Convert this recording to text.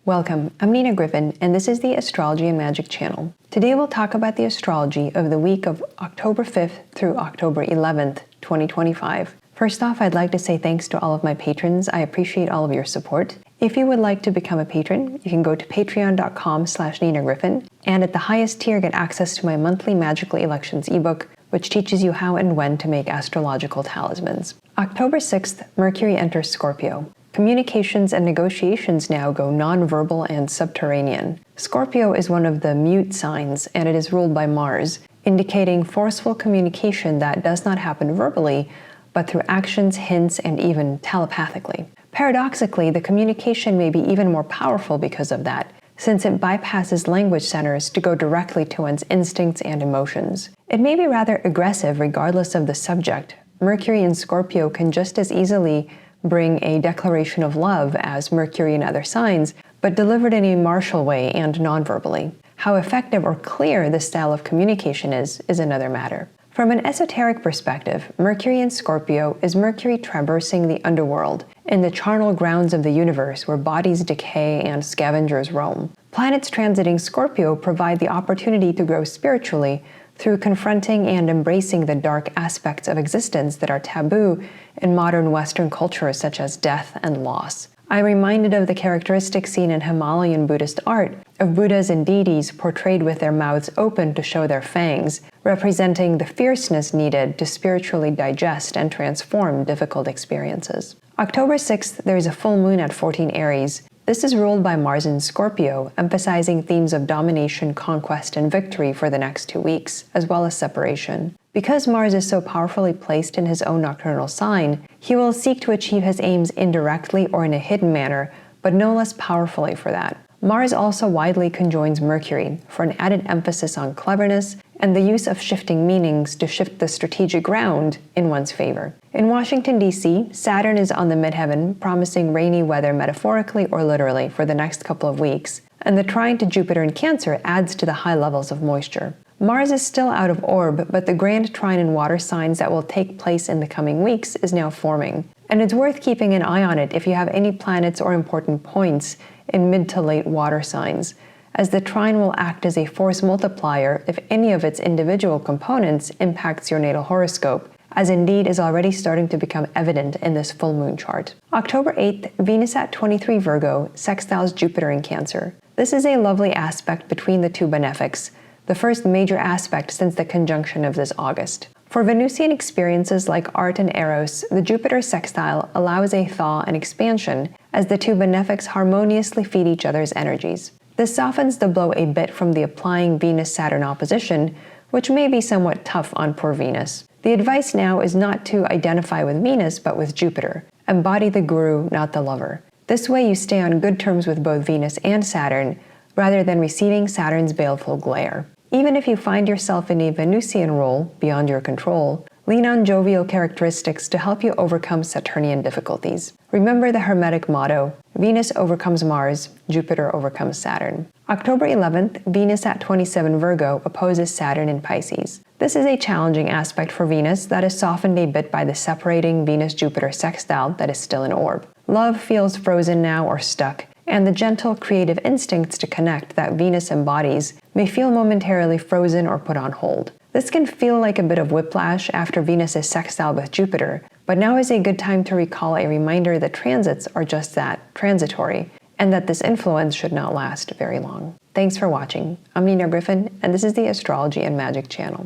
Welcome, I'm Nina Gryphon, and this is the Astrology and Magic channel. Today we'll talk about the astrology of the week of October 5th through October 11th, 2025. First off, I'd like to say thanks to all of my patrons. I appreciate all of your support. If you would like to become a patron, you can go to patreon.com/NinaGryphon, and at the highest tier get access to my monthly Magical Elections ebook, which teaches you how and when to make astrological talismans. October 6th, Mercury enters Scorpio. Communications and negotiations now go non-verbal and subterranean. Scorpio is one of the mute signs, and it is ruled by Mars, indicating forceful communication that does not happen verbally, but through actions, hints, and even telepathically. Paradoxically, the communication may be even more powerful because of that, since it bypasses language centers to go directly to one's instincts and emotions. It may be rather aggressive regardless of the subject. Mercury in Scorpio can just as easily bring a declaration of love as Mercury in other signs, but delivered in a martial way and non-verbally. How effective or clear this style of communication is another matter. From an esoteric perspective, Mercury in Scorpio is Mercury traversing the underworld, in the charnel grounds of the universe where bodies decay and scavengers roam. Planets transiting Scorpio provide the opportunity to grow spiritually through confronting and embracing the dark aspects of existence that are taboo in modern Western cultures such as death and loss. I'm reminded of the characteristic seen in Himalayan Buddhist art of Buddhas and deities portrayed with their mouths open to show their fangs, representing the fierceness needed to spiritually digest and transform difficult experiences. October 6th, there is a full moon at 14 Aries. This is ruled by Mars in Scorpio, emphasizing themes of domination, conquest, and victory for the next 2 weeks, as well as separation. Because Mars is so powerfully placed in his own nocturnal sign, he will seek to achieve his aims indirectly or in a hidden manner, but no less powerfully for that. Mars also widely conjoins Mercury for an added emphasis on cleverness and the use of shifting meanings to shift the strategic ground in one's favor. In Washington, D.C., Saturn is on the midheaven, promising rainy weather metaphorically or literally for the next couple of weeks, and the trine to Jupiter in Cancer adds to the high levels of moisture. Mars is still out of orb, but the grand trine in water signs that will take place in the coming weeks is now forming, and it's worth keeping an eye on it if you have any planets or important points in mid to late water signs, as the trine will act as a force multiplier if any of its individual components impacts your natal horoscope, as indeed is already starting to become evident in this full moon chart. October 8th, Venus at 23 Virgo sextiles Jupiter in Cancer. This is a lovely aspect between the two benefics, the first major aspect since the conjunction of this August. For Venusian experiences like art and eros, the Jupiter sextile allows a thaw and expansion as the two benefics harmoniously feed each other's energies. This softens the blow a bit from the applying Venus-Saturn opposition, which may be somewhat tough on poor Venus. The advice now is not to identify with Venus, but with Jupiter. Embody the guru, not the lover. This way you stay on good terms with both Venus and Saturn, rather than receiving Saturn's baleful glare. Even if you find yourself in a Venusian role beyond your control, lean on jovial characteristics to help you overcome Saturnian difficulties. Remember the Hermetic motto, Venus overcomes Mars, Jupiter overcomes Saturn. October 11th, Venus at 27 Virgo opposes Saturn in Pisces. This is a challenging aspect for Venus that is softened a bit by the separating Venus-Jupiter sextile that is still in orb. Love feels frozen now or stuck, and the gentle, creative instincts to connect that Venus embodies may feel momentarily frozen or put on hold. This can feel like a bit of whiplash after Venus is sextile with Jupiter, but now is a good time to recall a reminder that transits are just that, transitory, and that this influence should not last very long. Thanks for watching. I'm Nina Gryphon, and this is the Astrology and Magic channel.